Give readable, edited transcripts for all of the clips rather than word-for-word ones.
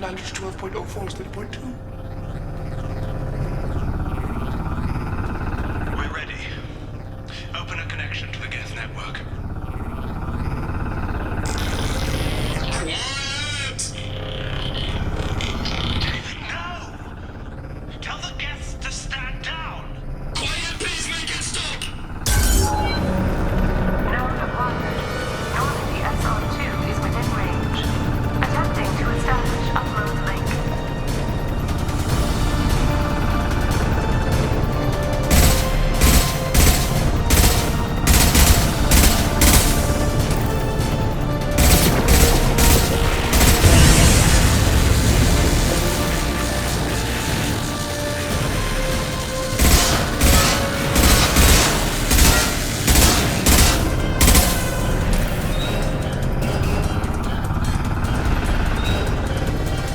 Landers 12.04 instead of .2. We're ready. Open a connection to the Geth network. Quiet! David, no! Tell the Geths to stand down! Quiet, please make it stop! Node acquired. Normandy SR2 is within range. Attempting to establish upload link.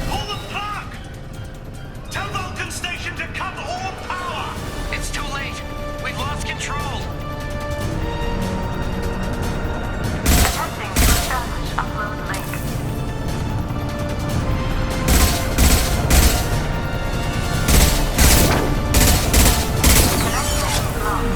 Pull the plug! Tell Vulcan Station to cut all power! It's too late. We've lost control. Attempting to establish upload link. Connection lost.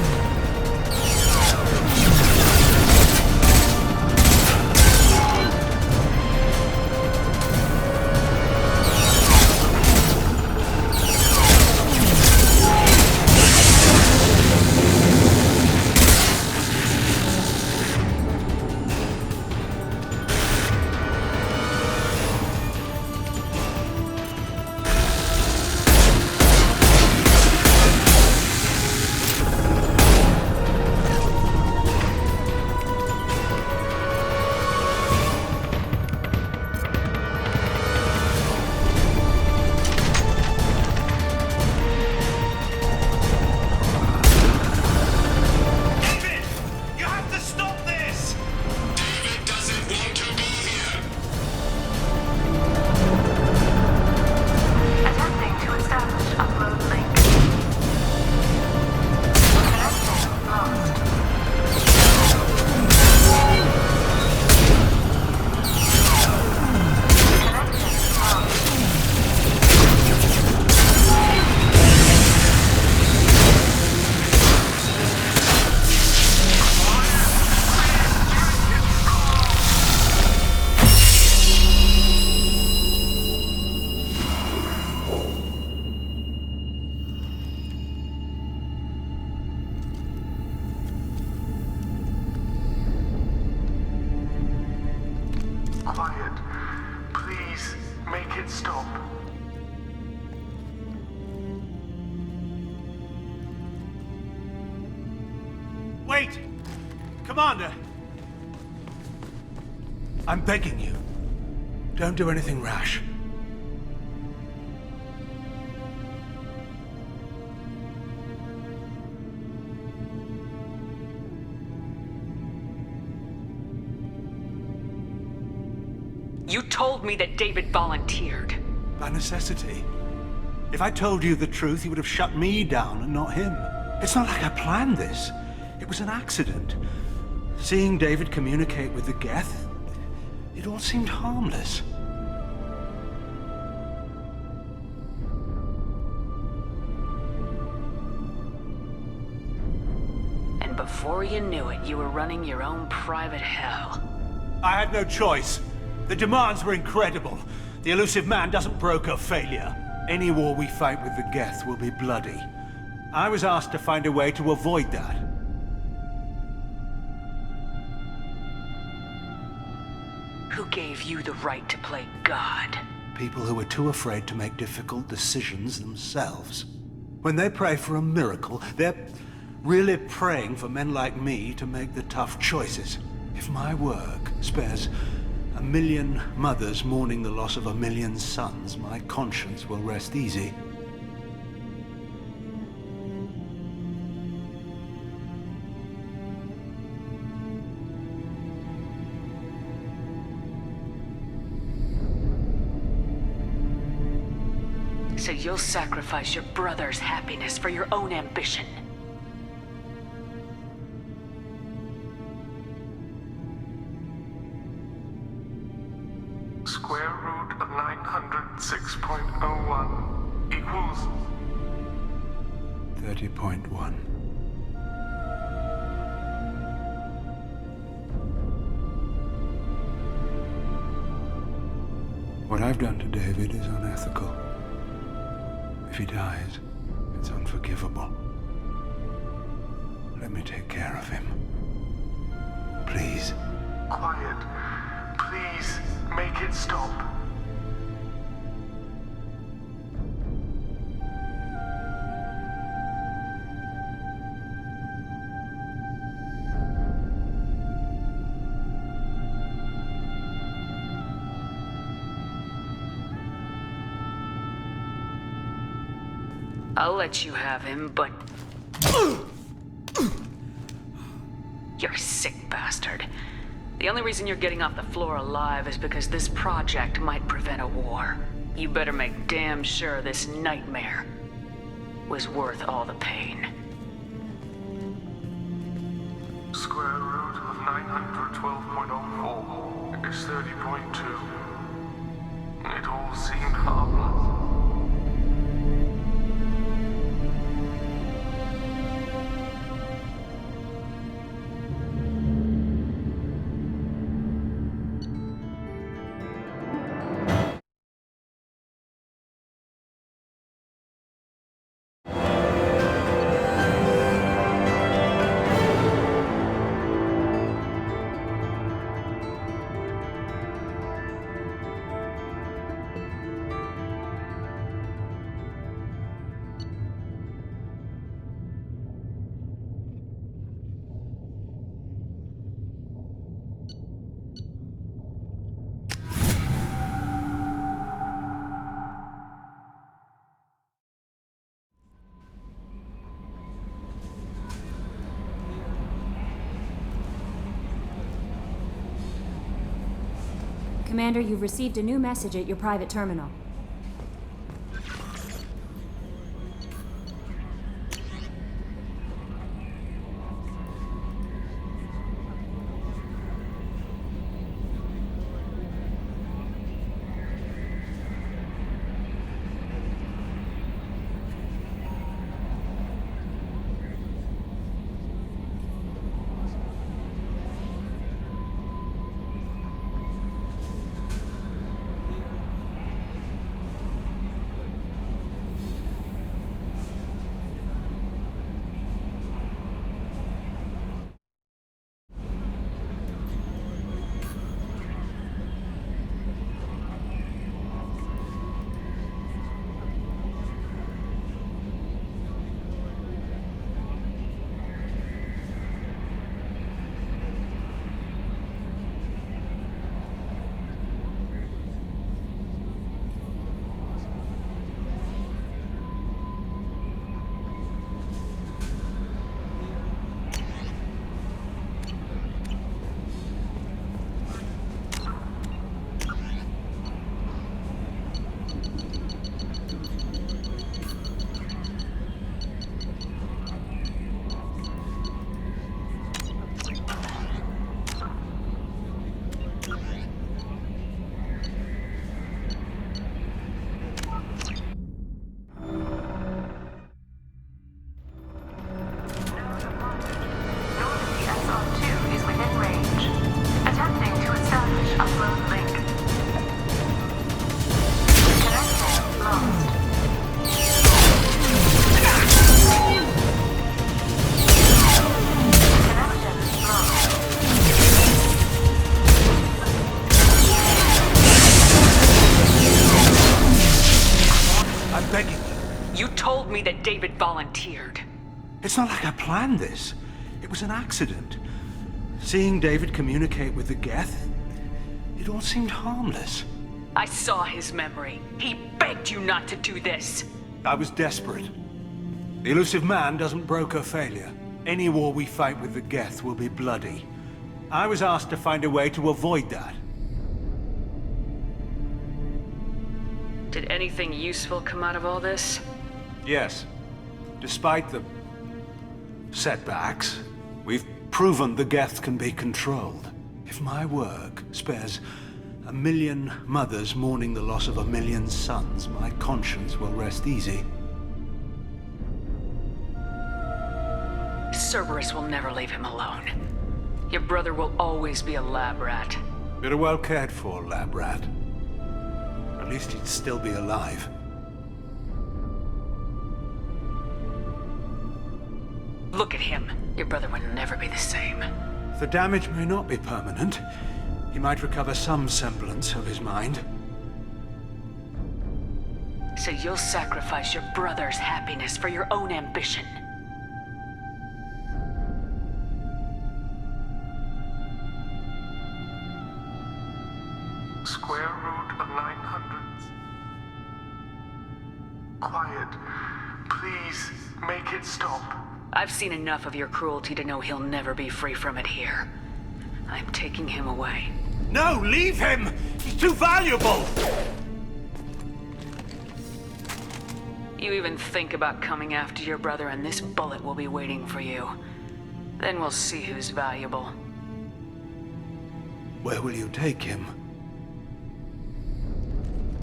David! You have to stop this! David doesn't want to be here! Attempting to establish upload link. Connection lost. Connection lost. Quiet. Please make it stop. Wait! Commander! I'm begging you. Don't do anything rash. You told me that David volunteered. By necessity. If I told you the truth, you would have shut me down and not him. It's not like I planned this. It was an accident. Seeing David communicate with the Geth, it all seemed harmless. And before you knew it, you were running your own private hell. I had no choice. The demands were incredible. The elusive man doesn't broker failure. Any war we fight with the Geth will be bloody. I was asked to find a way to avoid that. Who gave you the right to play God? People who are too afraid to make difficult decisions themselves. When they pray for a miracle, they're really praying for men like me to make the tough choices. If my work spares 1 million mothers mourning the loss of 1 million sons, my conscience will rest easy. So you'll sacrifice your brother's happiness for your own ambition. Square root of 906.01 equals 30.1. What I've done to David is unethical. If he dies, it's unforgivable. Let me take care of him. Please. quiet. Please make it stop. I'll let you have him, but... You're a sick bastard. The only reason you're getting off the floor alive is because this project might prevent a war. You better make damn sure this nightmare was worth all the pain. Square root of 912.04 is 30.2. It all seemed harmless. Commander, you've received a new message at your private terminal. That David volunteered. It's not like I planned this. It was an accident. Seeing David communicate with the Geth, it all seemed harmless. I saw his memory. He begged you not to do this. I was desperate. The Illusive Man doesn't broker failure. Any war we fight with the Geth will be bloody. I was asked to find a way to avoid that. Did anything useful come out of all this? Yes. Despite the setbacks, we've proven the Geth can be controlled. If my work spares a million mothers mourning the loss of a million sons, my conscience will rest easy. Cerberus will never leave him alone. Your brother will always be a lab rat. You're a well cared for lab rat. At least he'd still be alive. Look at him. Your brother will never be the same. The damage may not be permanent. He might recover some semblance of his mind. So you'll sacrifice your brother's happiness for your own ambition. Square root of 900. Quiet. Please, make it stop. I've seen enough of your cruelty to know he'll never be free from it here. I'm taking him away. No, leave him! He's too valuable! You even think about coming after your brother and this bullet will be waiting for you. Then we'll see who's valuable. Where will you take him?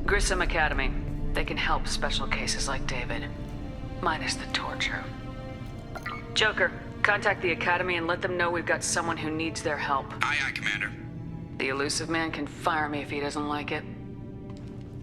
Grissom Academy. They can help special cases like David. Minus the torture. Joker, contact the Academy and let them know we've got someone who needs their help. Aye, aye, Commander. The elusive man can fire me if he doesn't like it.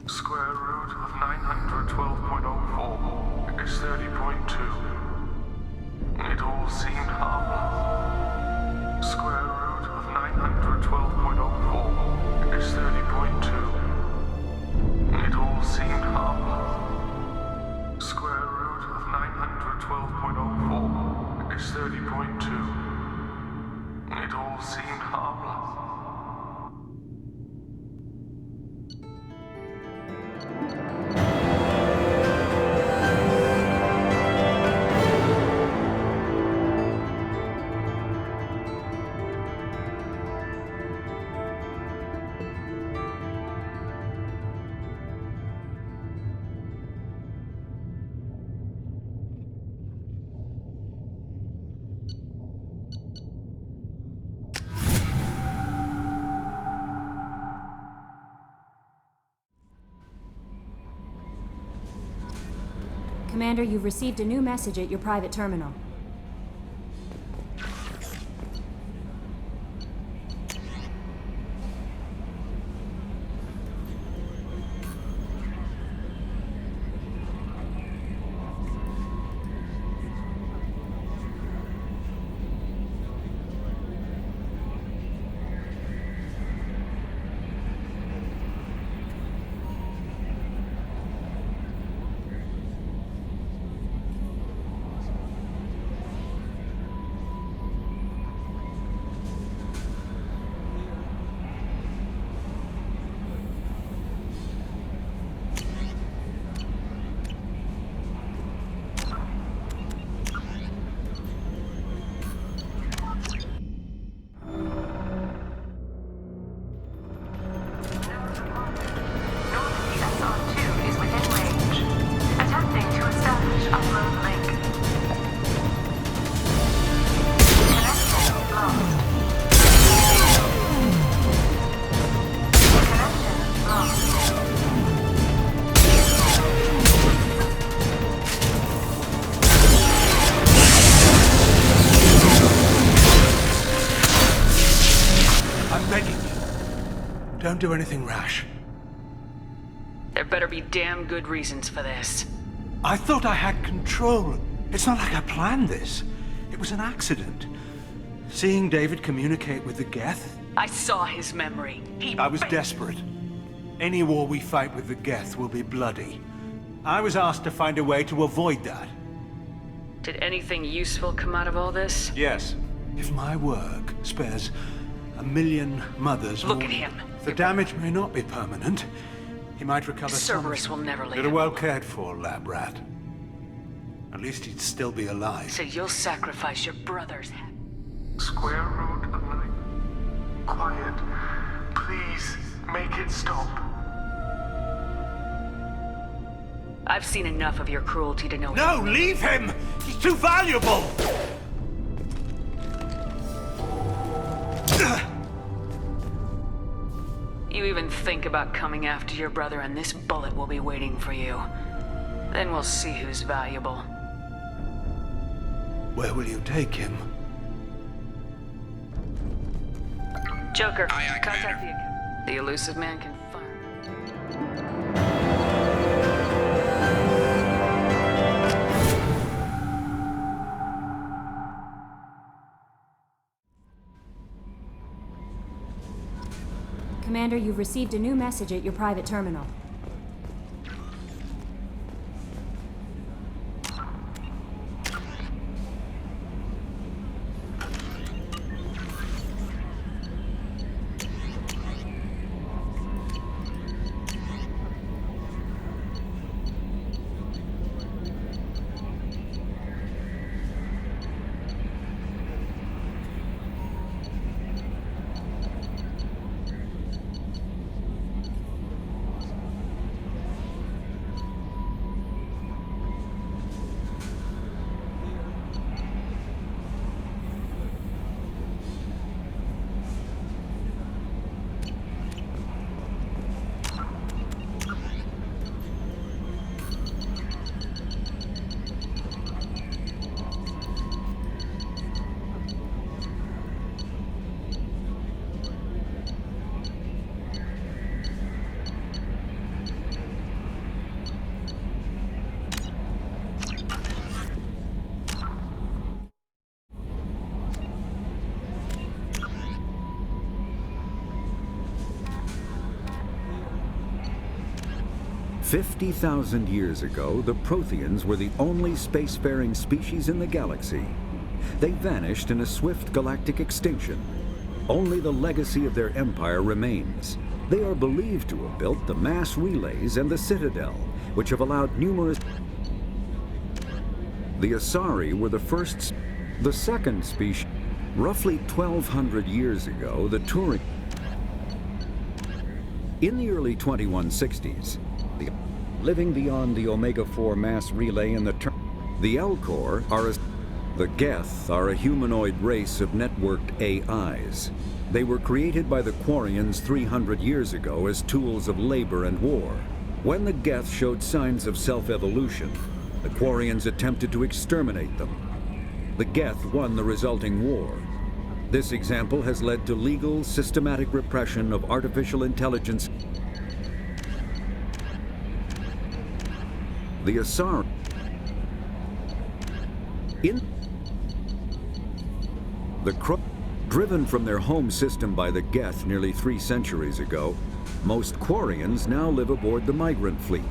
Square root of 912.04 is 30.2. It all seemed harmless. Square root of 912.04 is 30.2. It all seemed harmless. Square root of 912.04 is 30.2. It all seemed harmless. Commander, you've received a new message at your private terminal. Don't do anything rash. There better be damn good reasons for this. I thought I had control. It's not like I planned this. It was an accident. Seeing David communicate with the Geth, I saw his memory. I was desperate. Any war we fight with the Geth will be bloody. I was asked to find a way to avoid that. Did anything useful come out of all this? Yes. If my work spares a million mothers... Look at him. The damage may not be permanent. He might recover Cerberus will never leave You're a him. well cared for lab rat. At least he'd still be alive. So you'll sacrifice your brother's Square root of 9. Quiet. Please, make it stop. I've seen enough of your cruelty to know... No, leave him! He's too valuable! You you even think about coming after your brother, and this bullet will be waiting for you. Then we'll see who's valuable. Where will you take him? Joker, Aye, aye, contact Commander. the elusive man can fire. Commander, you've received a new message at your private terminal. "50,000 years ago, the Protheans were the only spacefaring species in the galaxy. They vanished in a swift galactic extinction. Only the legacy of their empire remains. They are believed to have built the mass relays and the Citadel, which have allowed numerous... The Asari were the second species. Roughly 1,200 years ago, the Turing... In the early 2160s, living beyond the Omega-4 mass relay and the Elcor are the Geth are a humanoid race of networked AIs. They were created by the Quarians 300 years ago as tools of labor and war. When the Geth showed signs of self-evolution, the Quarians attempted to exterminate them. The Geth won the resulting war. This example has led to legal, systematic repression of artificial intelligence. The Asari. Driven from their home system by the Geth nearly 3 centuries ago, most Quarians now live aboard the Migrant Fleet,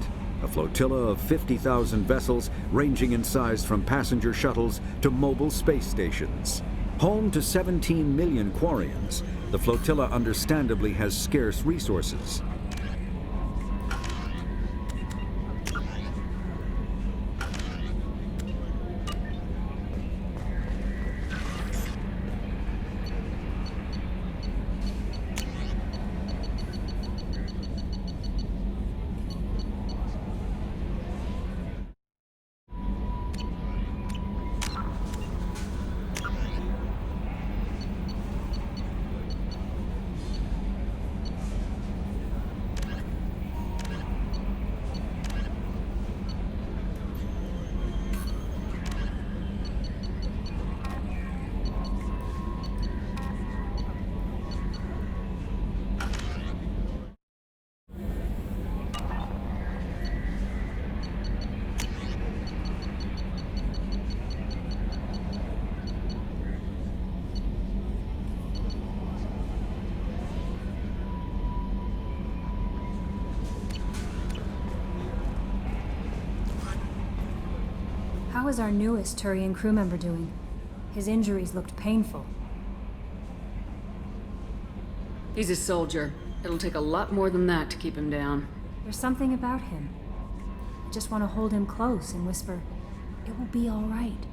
a flotilla of 50,000 vessels ranging in size from passenger shuttles to mobile space stations. Home to 17 million Quarians, the flotilla understandably has scarce resources. How is our newest Turian crew member doing? His injuries looked painful. He's a soldier. It'll take a lot more than that to keep him down. There's something about him. I just want to hold him close and whisper, "It will be all right."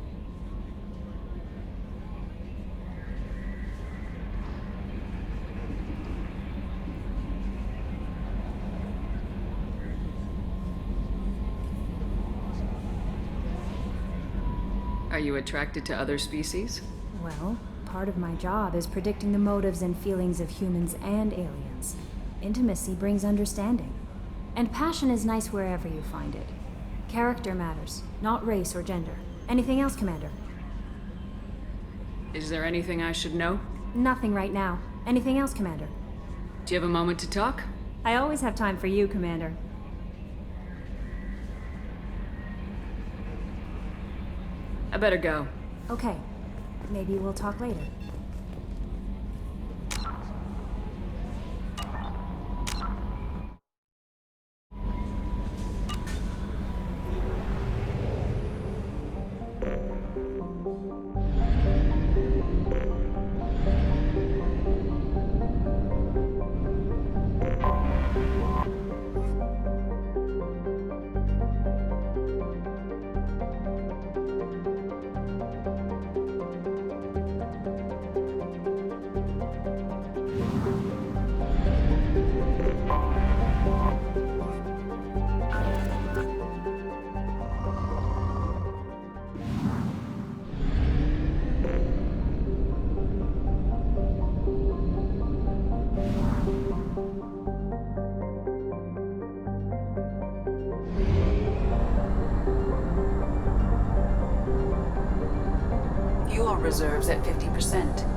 Are you attracted to other species? Well, part of my job is predicting the motives and feelings of humans and aliens. Intimacy brings understanding. And passion is nice wherever you find it. Character matters, not race or gender. Anything else, Commander? Is there anything I should know? Nothing right now. Anything else, Commander? Do you have a moment to talk? I always have time for you, Commander. I better go. Okay. Maybe we'll talk later. Fuel reserves at 50%.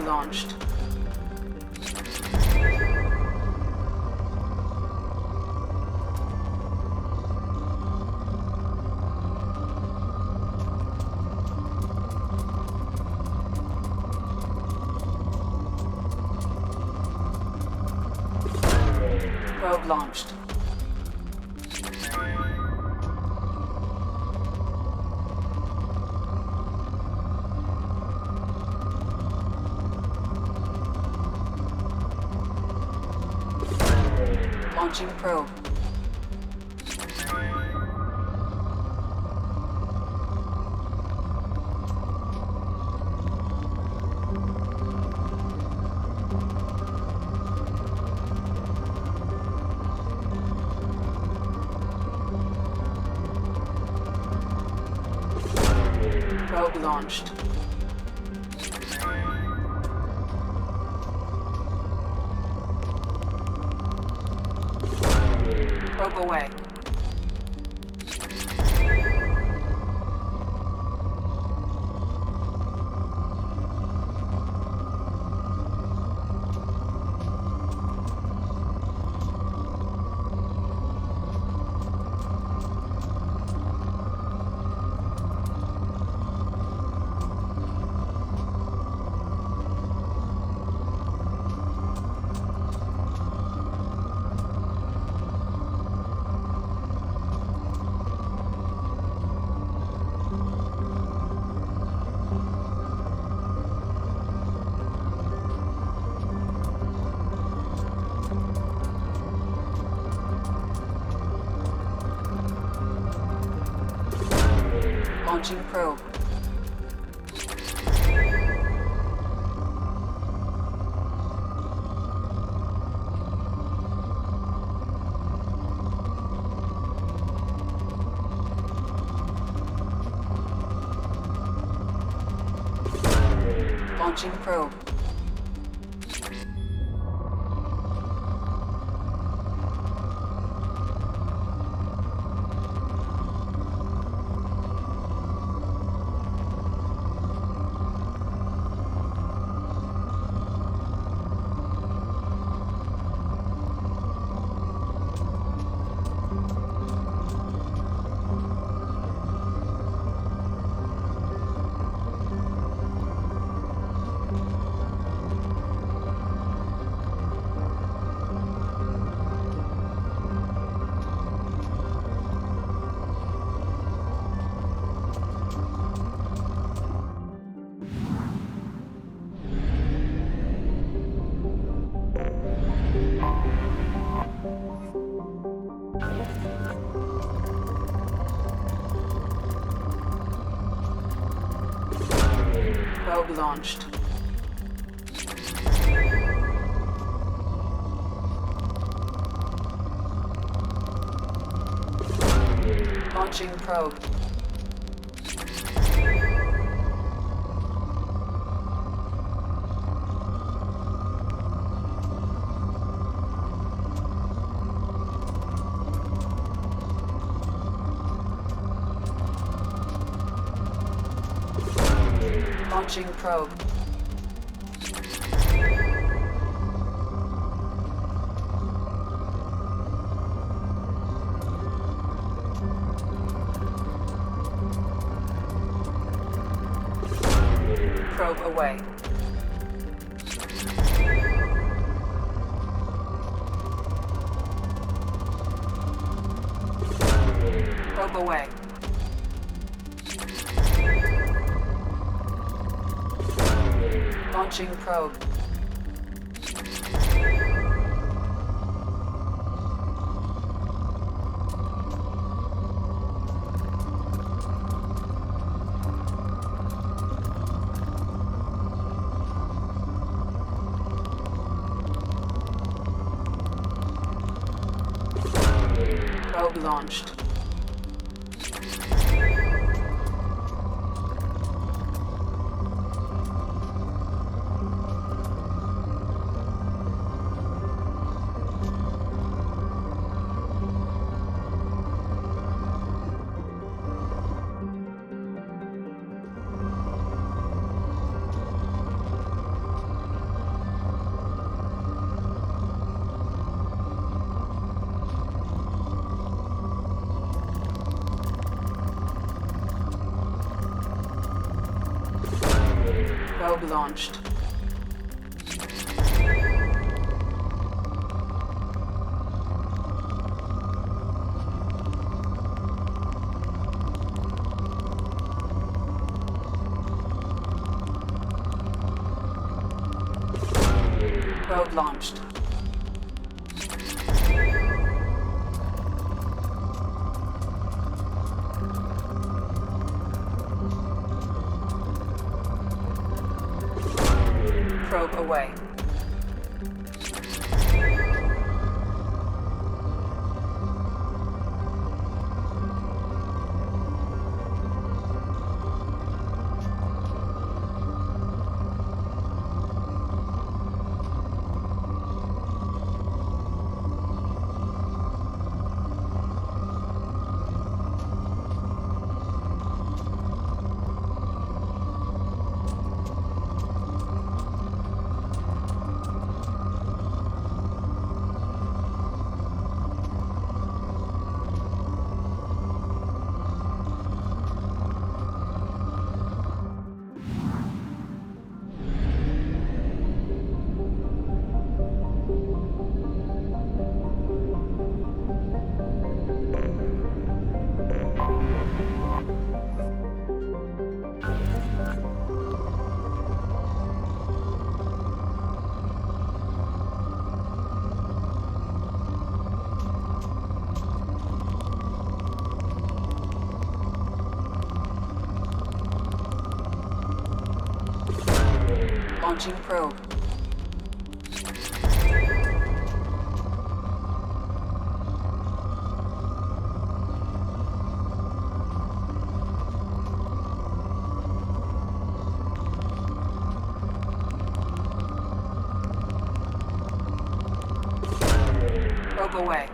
Probe launched. Probe launched. Launching probe. Probe launched. Probe away. Launching probe. Launching probe. Probe launched. Launching probe. Launching probe. Probe away. Probe away. Launching probe. Probe launched. Probe launched. Probe launched. Probe away. Launching probe. Probe away.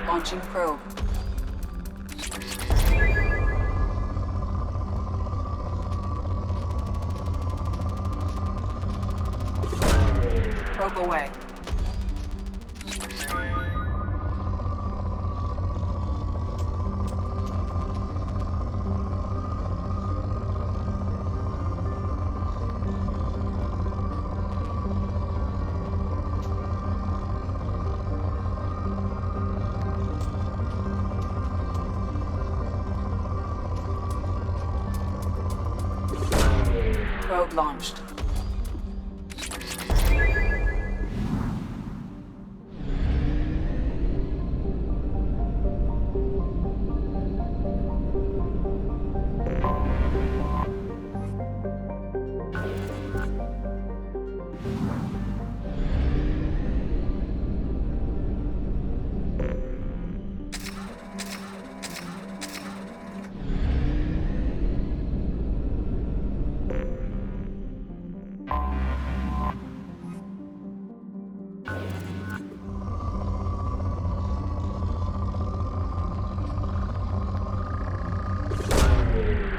Launching probe. Probe away. Probe launched.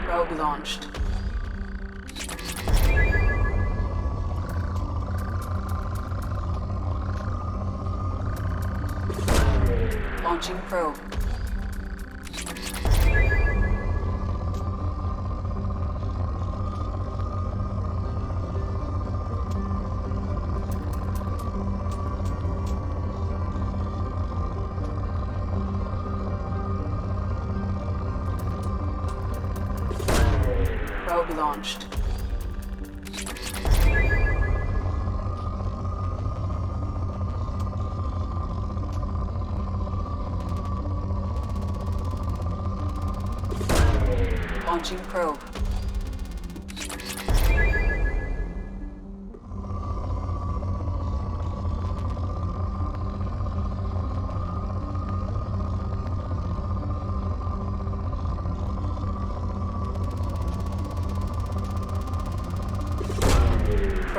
Probe launched. Launching probe. Probe launched. Launching probe.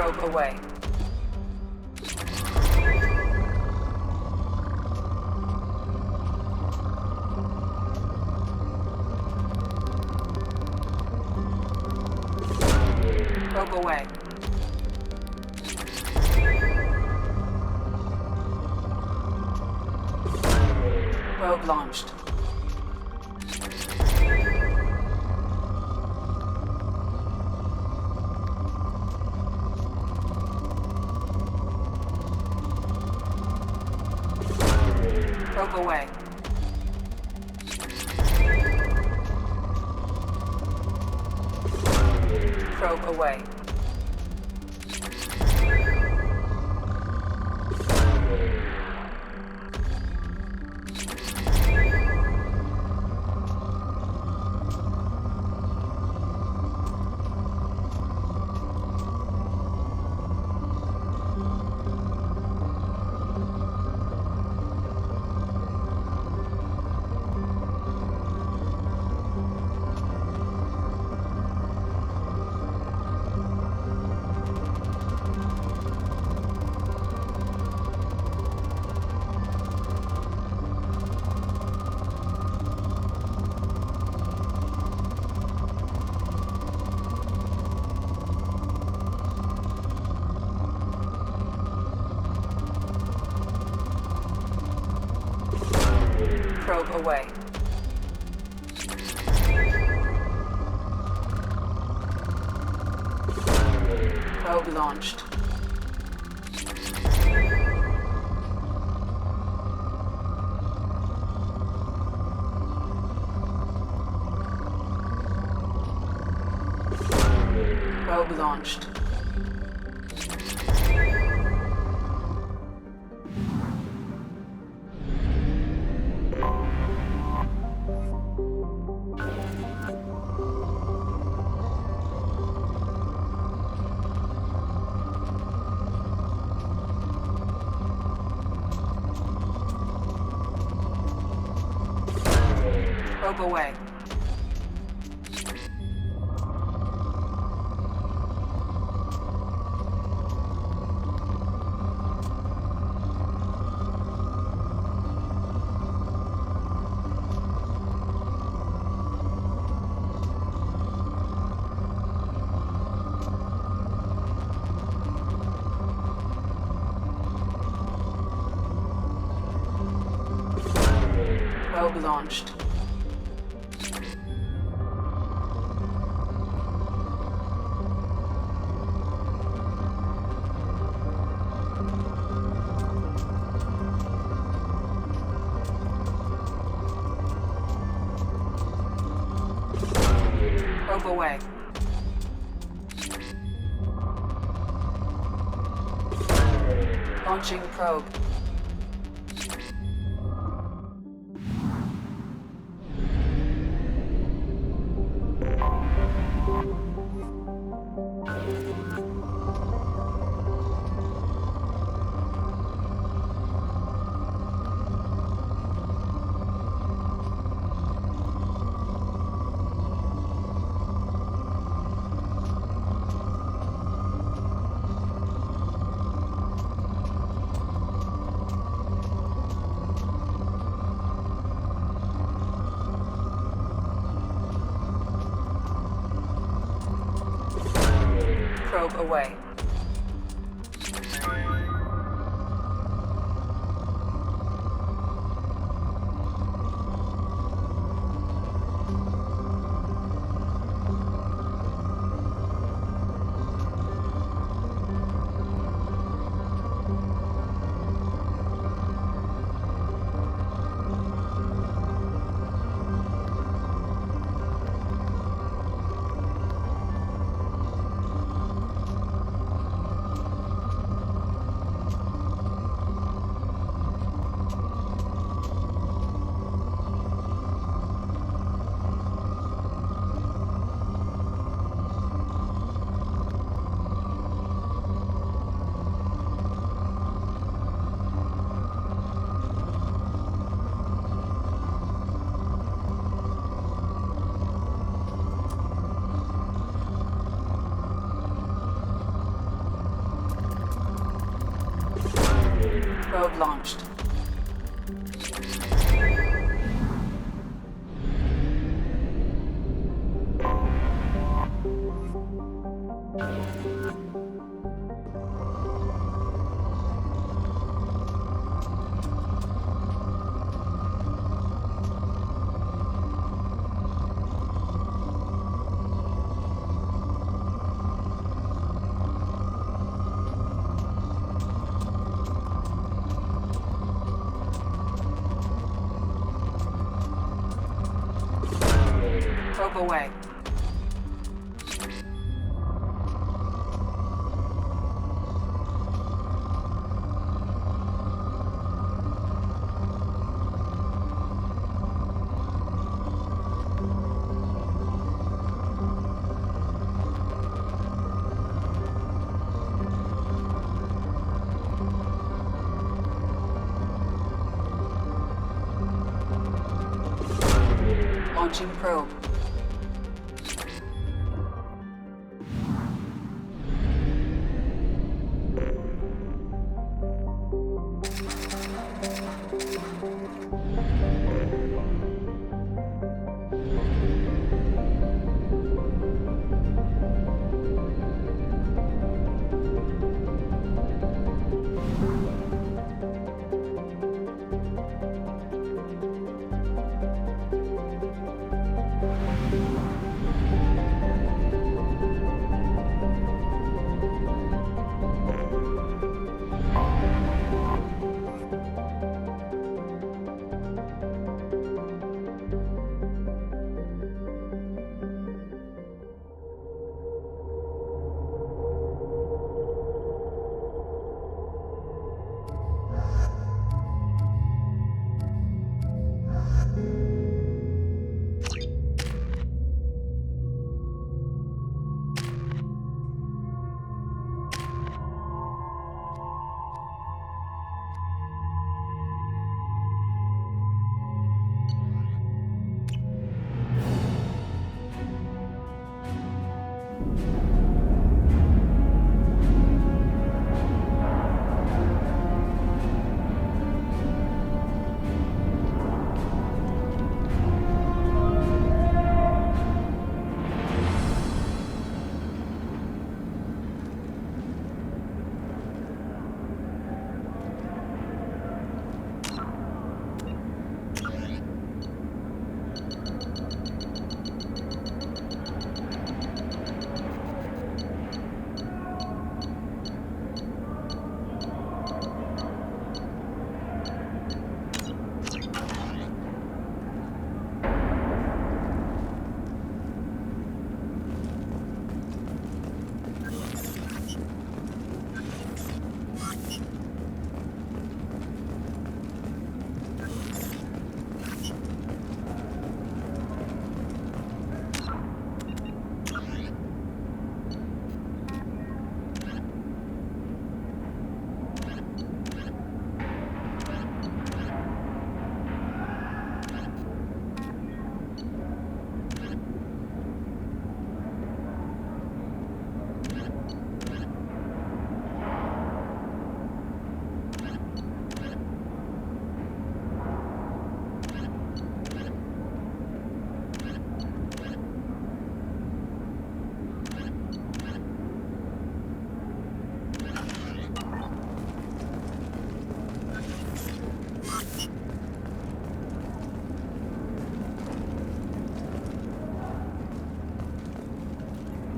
Probe away. Probe away. Probe launched. Probe away. Probe away. Probe away. Probe launched. Probe launched. Probe away. Probe launched. Probe away. Launching probe. Probe away. Probe launched. Probe away. Launching probe.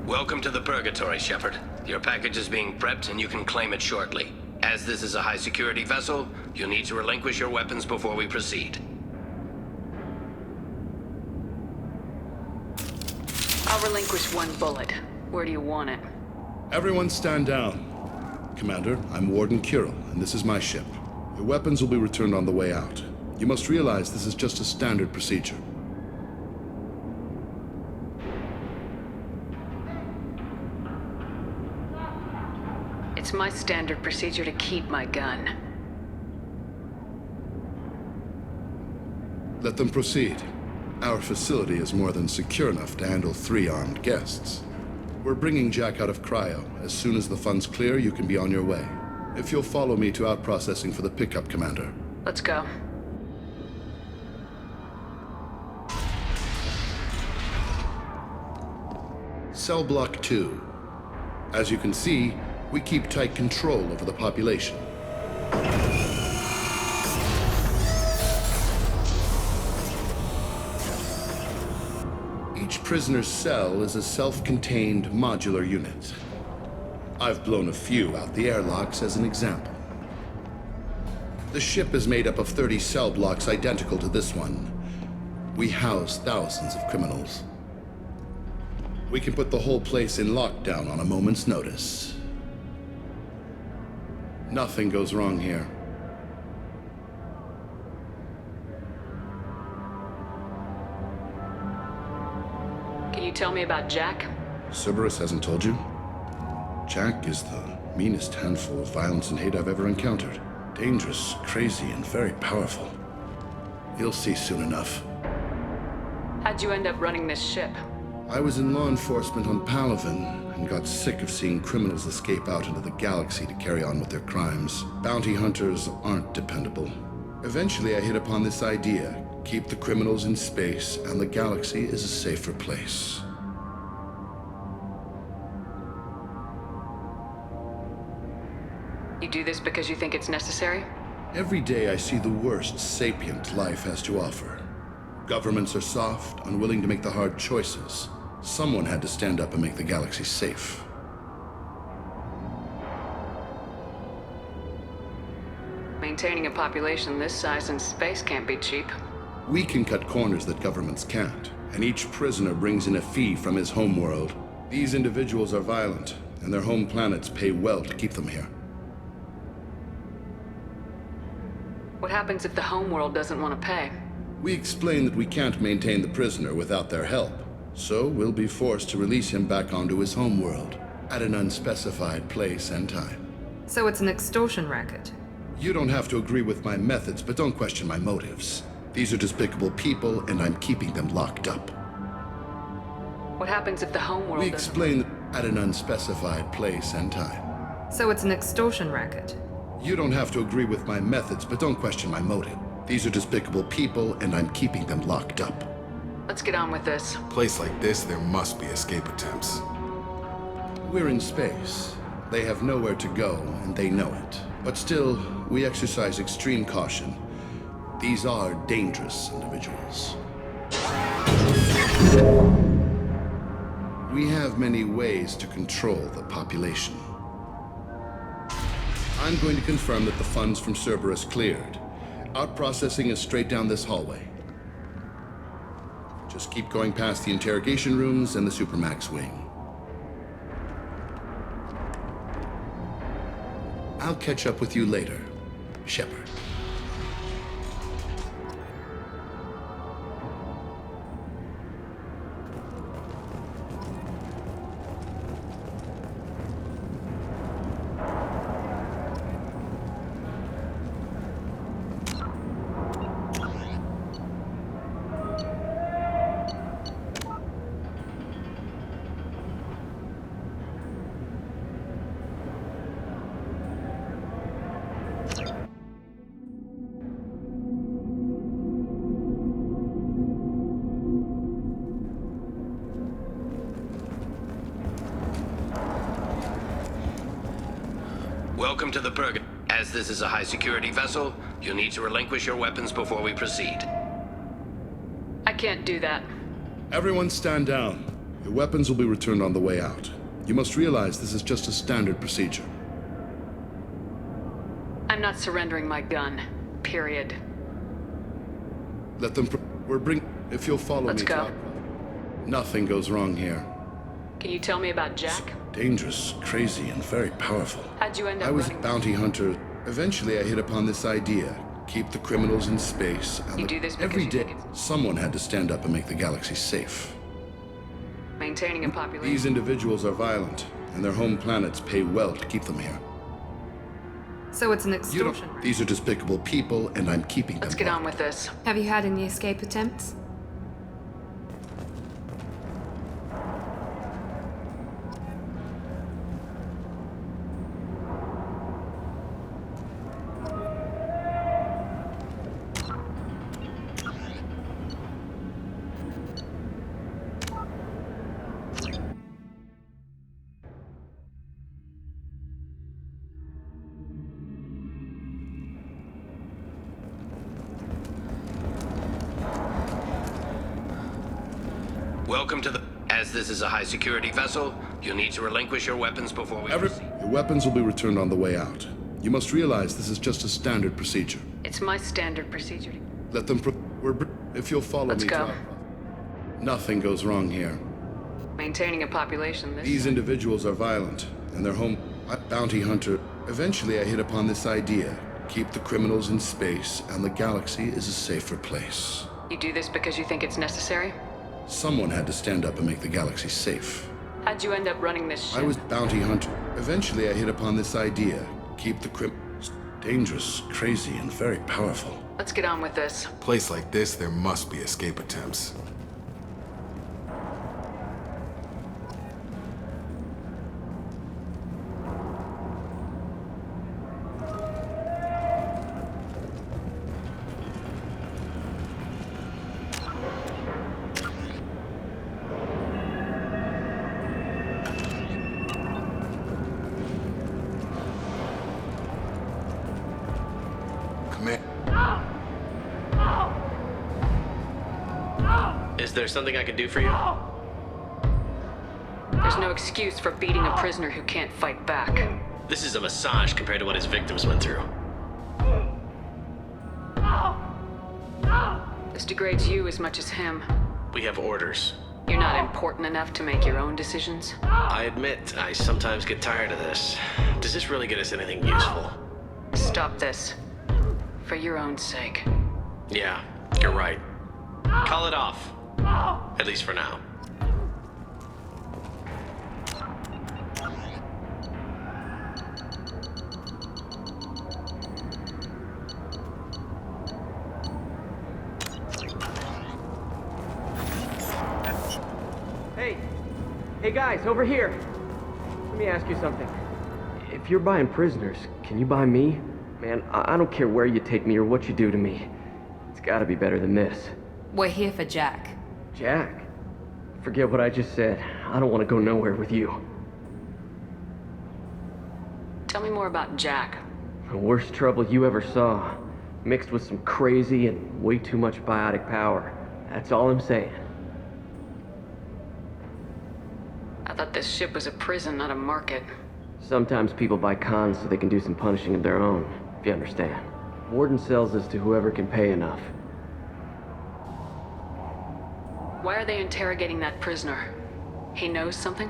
Welcome to the Purgatory, Shepard. Your package is being prepped and you can claim it shortly. As this is a high-security vessel, you'll need to relinquish your weapons before we proceed. I'll relinquish one bullet. Where do you want it? Everyone stand down. Commander, I'm Warden Kirill, and this is my ship. Your weapons will be returned on the way out. You must realize this is just a standard procedure. It's my standard procedure to keep my gun. Let them proceed. Our facility is more than secure enough to handle 3 armed guests. We're bringing Jack out of cryo. As soon as the funds clear, you can be on your way. if you'll follow me to out-processing for the pickup, Commander. Let's go. Cell Block 2. As you can see, we keep tight control over the population. Each prisoner's cell is a self-contained modular unit. I've blown a few out the airlocks as an example. The ship is made up of 30 cell blocks identical to this one. We house thousands of criminals. We can put the whole place in lockdown on a moment's notice. Nothing goes wrong here. Can you tell me about Jack? Cerberus hasn't told you? Jack is the meanest handful of violence and hate I've ever encountered. Dangerous, crazy, and very powerful. You'll see soon enough. How'd you end up running this ship? I was in law enforcement on Palaven and got sick of seeing criminals escape out into the galaxy to carry on with their crimes. Bounty hunters aren't dependable. Eventually, I hit upon this idea. Keep the criminals in space, and the galaxy is a safer place. You do this because you think it's necessary? Every day I see the worst sapient life has to offer. Governments are soft, unwilling to make the hard choices. Someone had to stand up and make the galaxy safe. Maintaining a population this size in space can't be cheap. We can cut corners that governments can't, and each prisoner brings in a fee from his homeworld. These individuals are violent, and their home planets pay well to keep them here. What happens if the homeworld doesn't want to pay? We explain that we can't maintain the prisoner without their help, so we'll be forced to release him back onto his homeworld at an unspecified place and time. So it's an extortion racket. You don't have to agree with my methods, but don't question my motives. These are despicable people, and I'm keeping them locked up. What happens if the homeworld We doesn't... explain that at an unspecified place and time. So it's an extortion racket. You don't have to agree with my methods, but don't question my motive. These are despicable people, and I'm keeping them locked up. Let's get on with this. Place like this, there must be escape attempts. We're in space. They have nowhere to go, and they know it. But still, we exercise extreme caution. These are dangerous individuals. We have many ways to control the population. I'm going to confirm that the funds from Cerberus cleared. Out-processing is straight down this hallway. Just keep going past the interrogation rooms and the Supermax wing. I'll catch up with you later, Shepard. Welcome to the Purgatory. As this is a high-security vessel, you'll need to relinquish your weapons before we proceed. I can't do that. Everyone stand down. Your weapons will be returned on the way out. You must realize this is just a standard procedure. I'm not surrendering my gun. Period. Let them if you'll follow Let's me go. Nothing goes wrong here. Can you tell me about Jack? Dangerous, crazy, and very powerful. How'd you end up I was a running... bounty hunter. Eventually, I hit upon this idea. Keep the criminals in space. And You do this because every you day, think it's... someone had to stand up and make the galaxy safe. Maintaining a population... These individuals are violent, and their home planets pay well to keep them here. So it's an extortion racket. These are despicable people, and I'm keeping them. Let's get on with this. Have you had any escape attempts? Welcome to the... As this is a high security vessel, you'll need to relinquish your weapons before we... Your weapons will be returned on the way out. You must realize this is just a standard procedure. It's my standard procedure. Let them... If you'll follow Let's me... go. Nothing goes wrong here. Maintaining a population this... These individuals are violent, and their home... Bounty hunter. Eventually I hit upon this idea. Keep the criminals in space, and the galaxy is a safer place. You do this because you think it's necessary? Someone had to stand up and make the galaxy safe. How'd you end up running this ship? I was bounty hunter. Eventually I hit upon this idea. Keep the dangerous, crazy, and very powerful. Let's get on with this. Place like this, there must be escape attempts. Is there something I can do for you? There's no excuse for beating a prisoner who can't fight back. This is a massage compared to what his victims went through. This degrades you as much as him. We have orders. You're not important enough to make your own decisions? I admit, I sometimes get tired of this. Does this really get us anything useful? Stop this. For your own sake. Yeah, you're right. Call it off. At least for now. Hey guys, over here. Let me ask you something. If you're buying prisoners, can you buy me? Man, I don't care where you take me or what you do to me. It's gotta be better than this. We're here for Jack. Jack? Forget what I just said. I don't want to go nowhere with you. Tell me more about Jack. The worst trouble you ever saw. Mixed with some crazy and way too much biotic power. That's all I'm saying. I thought this ship was a prison, not a market. Sometimes people buy cons so they can do some punishing of their own, if you understand. Warden sells this to whoever can pay enough. Why are they interrogating that prisoner? He knows something?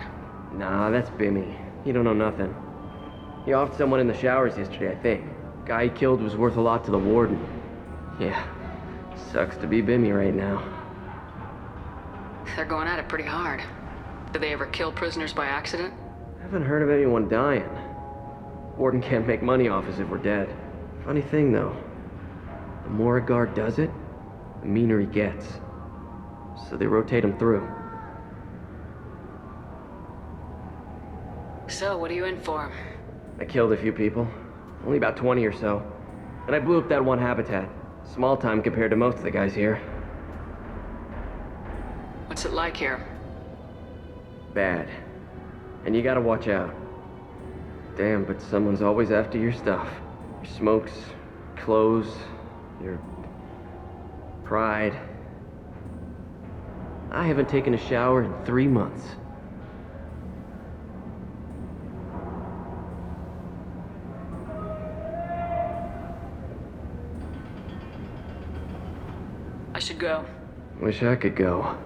Nah, that's Bimmy. He don't know nothing. He offed someone in the showers yesterday, I think. Guy he killed was worth a lot to the warden. Yeah, sucks to be Bimmy right now. They're going at it pretty hard. Do they ever kill prisoners by accident? Haven't heard of anyone dying. Warden can't make money off us if we're dead. Funny thing, though. The more a guard does it, the meaner he gets. So they rotate him through. So, what are you in for? I killed a few people. Only about 20 or so. And I blew up that one habitat. Small time compared to most of the guys here. What's it like here? Bad. And you gotta watch out. Damn, but someone's always after your stuff. Your smokes, clothes, your pride. I haven't taken a shower in 3 months. I should go. Wish I could go.